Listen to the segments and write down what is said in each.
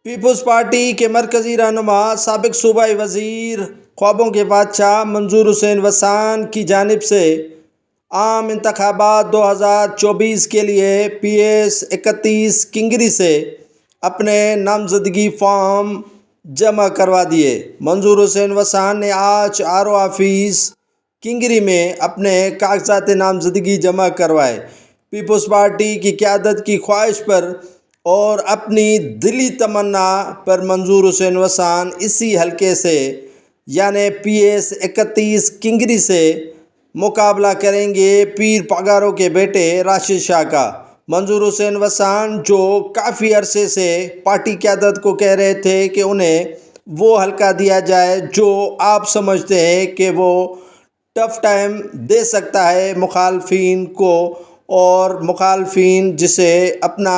Peoples party کے مرکزی رہنما سابق صوبائی وزیر خوابوں کے بادشاہ منظور حسین وسان کی جانب سے عام انتخابات 2024 کے لیے PS 31 کنگری سے اپنے نامزدگی فارم جمع کروا دیے۔ منظور حسین وسان نے آج RO آفس کنگری میں اپنے کاغذات نامزدگی جمع کروائے۔ پیپلز پارٹی کی قیادت کی خواہش پر اور اپنی دلی تمنا پر منظور حسین وسان اسی حلقے سے یعنی PS 31 کنگری سے مقابلہ کریں گے پیر پگاروں کے بیٹے راشد شاہ کا۔ منظور حسین وسان جو کافی عرصے سے پارٹی قیادت کو کہہ رہے تھے کہ انہیں وہ حلقہ دیا جائے جو آپ سمجھتے ہیں کہ وہ ٹف ٹائم دے سکتا ہے مخالفین کو، اور مخالفین جسے اپنا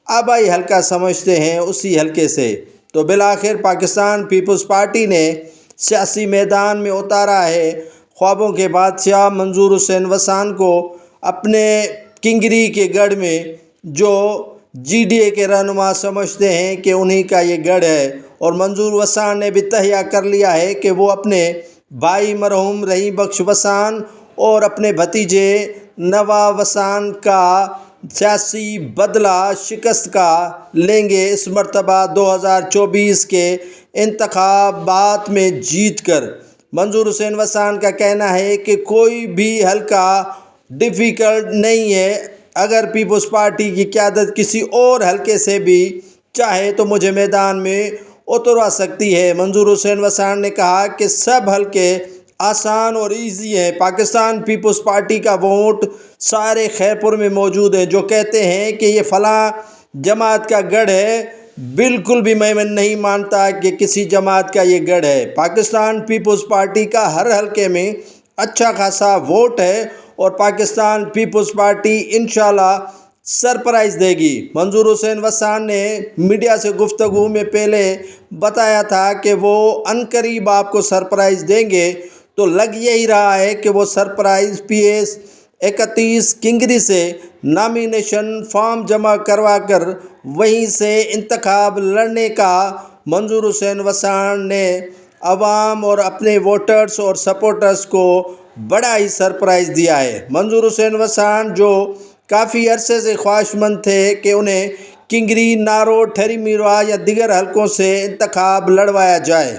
آبائی حلقہ سمجھتے ہیں اسی حلقے سے، تو بالآخر پاکستان پیپلز پارٹی نے سیاسی میدان میں اتارا ہے خوابوں کے بادشاہ منظور حسین وسان کو اپنے کنگری کے گڑھ میں، جو GDA کے رہنما سمجھتے ہیں کہ انہی کا یہ گڑھ ہے، اور منظور وسان نے بھی تہیہ کر لیا ہے کہ وہ اپنے بھائی مرحوم رحیم بخش وسان اور اپنے بھتیجے نواب وسان کا سیاسی بدلہ شکست کا لیں گے اس مرتبہ 2024 کے انتخابات میں جیت کر۔ منظور حسین وسان کا کہنا ہے کہ کوئی بھی حلقہ ڈیفیکلٹ نہیں ہے، اگر پیپلز پارٹی کی قیادت کسی اور حلقے سے بھی چاہے تو مجھے میدان میں اتروا سکتی ہے۔ منظور حسین وسان نے کہا کہ سب حلقے آسان اور ایزی ہیں۔ پاکستان پیپلز پارٹی کا ووٹ سارے خیرپور میں موجود ہے۔ جو کہتے ہیں کہ یہ فلاں جماعت کا گڑھ ہے، بالکل بھی میں نہیں مانتا کہ کسی جماعت کا یہ گڑھ ہے۔ پاکستان پیپلز پارٹی کا ہر حلقے میں اچھا خاصا ووٹ ہے اور پاکستان پیپلز پارٹی انشاءاللہ سرپرائز دے گی۔ منظور حسین وسان نے میڈیا سے گفتگو میں پہلے بتایا تھا کہ وہ عنقریب آپ کو سرپرائز دیں گے، تو لگ یہی رہا ہے کہ وہ سرپرائز PS 31 کنگری سے نامینیشن فارم جمع کروا کر وہیں سے انتخاب لڑنے کا منظور حسین وسان نے عوام اور اپنے ووٹرز اور سپورٹرز کو بڑا ہی سرپرائز دیا ہے۔ منظور حسین وسان جو کافی عرصے سے خواہش مند تھے کہ انہیں کنگری، نارو، ٹھری میروا یا دیگر حلقوں سے انتخاب لڑوایا جائے۔